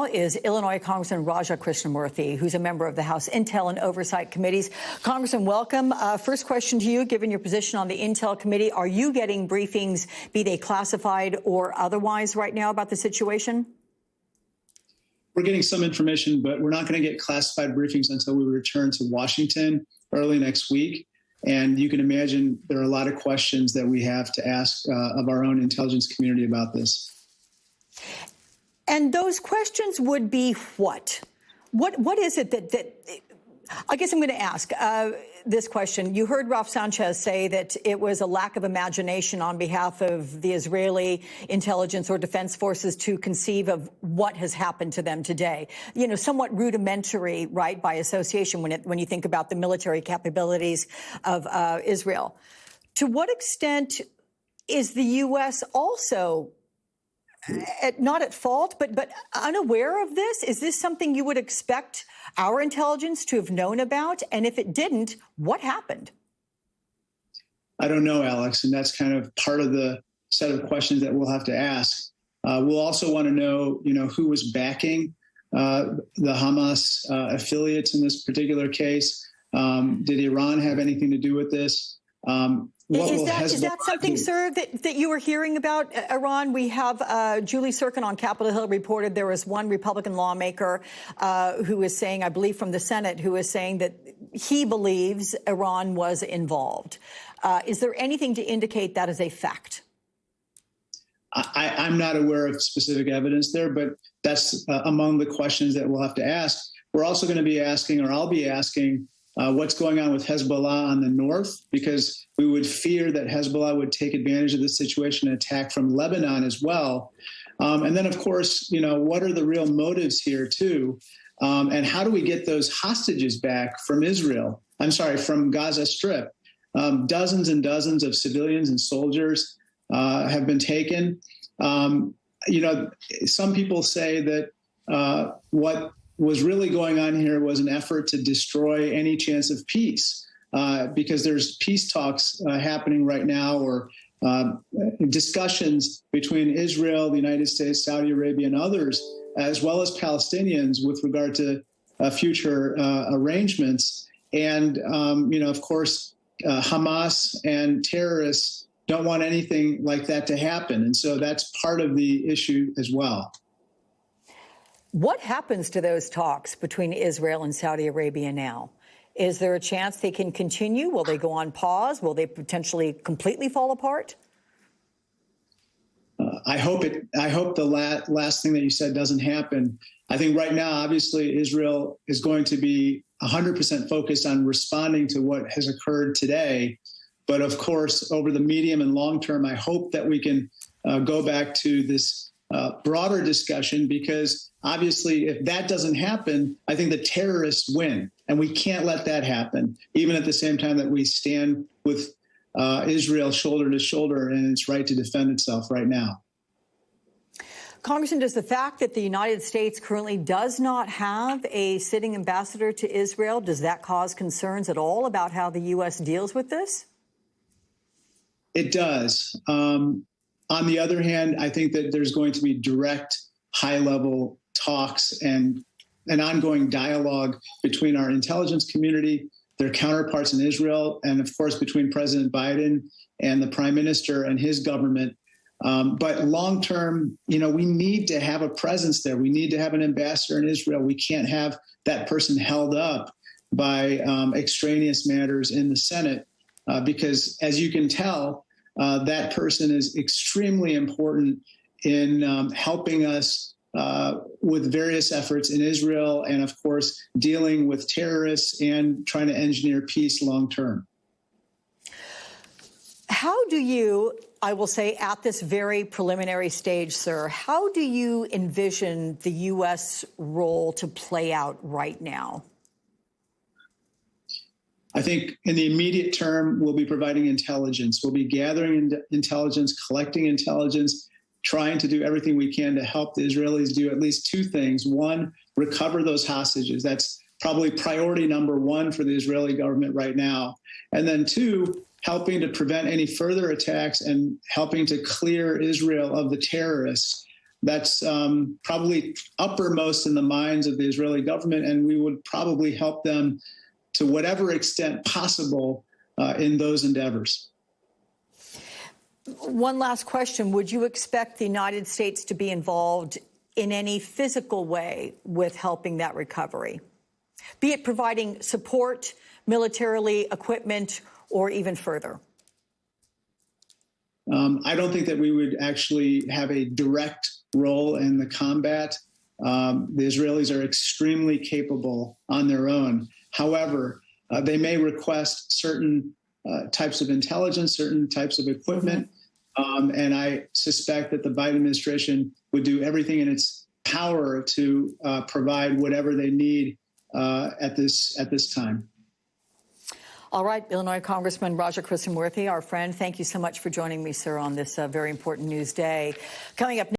Is Illinois Congressman Raja Krishnamoorthi, who's a member of the House Intel and Oversight Committees. Congressman, welcome. First question to you, given your position on the Intel Committee, are you getting briefings, be they classified or otherwise, right now about the situation? We're getting some information, but we're not going to get classified briefings until we return to Washington early next week. And you can imagine there are a lot of questions that we have to ask of our own intelligence community about this. And those questions would be what? What is it that I guess I'm going to ask this question. You heard Ralph Sanchez say that it was a lack of imagination on behalf of the Israeli intelligence or defense forces to conceive of what has happened to them today. You know, somewhat rudimentary, right, by association when you think about the military capabilities of Israel. To what extent is the U.S. also not at fault, but unaware of this? Is this something you would expect our intelligence to have known about? And if it didn't, what happened? I don't know, Alex, and that's kind of part of the set of questions that we'll have to ask. We'll also want to know, who was backing the Hamas affiliates in this particular case. Did Iran have anything to do with this? Is that something, sir, that you were hearing about Iran? We have Julie Sirkin on Capitol Hill reported there was one Republican lawmaker who is saying, I believe from the Senate, who is saying that he believes Iran was involved. Is there anything to indicate that is a fact? I'm not aware of specific evidence there, but that's among the questions that we'll have to ask. We're also going to be asking, or I'll be asking, what's going on with Hezbollah on the north, because we would fear that Hezbollah would take advantage of this situation and attack from Lebanon as well. And then, of course, what are the real motives here, too? And how do we get those hostages back from from Gaza Strip? Dozens and dozens of civilians and soldiers have been taken. Some people say that what was really going on here was an effort to destroy any chance of peace, because there's peace talks happening right now, or discussions between Israel, the United States, Saudi Arabia, and others, as well as Palestinians with regard to future arrangements. And, of course, Hamas and terrorists don't want anything like that to happen. And so that's part of the issue as well. What happens to those talks between Israel and Saudi Arabia now? Is there a chance they can continue? Will they go on pause? Will they potentially completely fall apart? I hope the last thing that you said doesn't happen. I think right now, obviously, Israel is going to be 100% focused on responding to what has occurred today. But of course, over the medium and long term, I hope that we can go back to this broader discussion, because obviously, if that doesn't happen, I think the terrorists win, and we can't let that happen, even at the same time that we stand with Israel shoulder to shoulder in its right to defend itself right now. Congressman, does the fact that the United States currently does not have a sitting ambassador to Israel, does that cause concerns at all about how the U.S. deals with this? It does. On the other hand, I think that there's going to be direct, high-level talks and an ongoing dialogue between our intelligence community, their counterparts in Israel, and, of course, between President Biden and the Prime Minister and his government. But long-term, we need to have a presence there. We need to have an ambassador in Israel. We can't have that person held up by extraneous matters in the Senate, because, as you can tell, that person is extremely important in helping us with various efforts in Israel and, of course, dealing with terrorists and trying to engineer peace long term. How do you, I will say at this very preliminary stage, sir, how do you envision the U.S. role to play out right now? I think in the immediate term, we'll be providing intelligence. We'll be gathering intelligence, collecting intelligence, trying to do everything we can to help the Israelis do at least two things. One, recover those hostages. That's probably priority number one for the Israeli government right now. And then two, helping to prevent any further attacks and helping to clear Israel of the terrorists. that's probably uppermost in the minds of the Israeli government, and we would probably help them to whatever extent possible in those endeavors. One last question. Would you expect the United States to be involved in any physical way with helping that recovery, be it providing support, militarily, equipment, or even further? I don't think that we would actually have a direct role in the combat. The Israelis are extremely capable on their own. However, they may request certain types of intelligence, certain types of equipment, and I suspect that the Biden administration would do everything in its power to provide whatever they need at this time. All right, Illinois Congressman Raja Krishnamoorthi, our friend, thank you so much for joining me, sir, on this very important news day. Coming up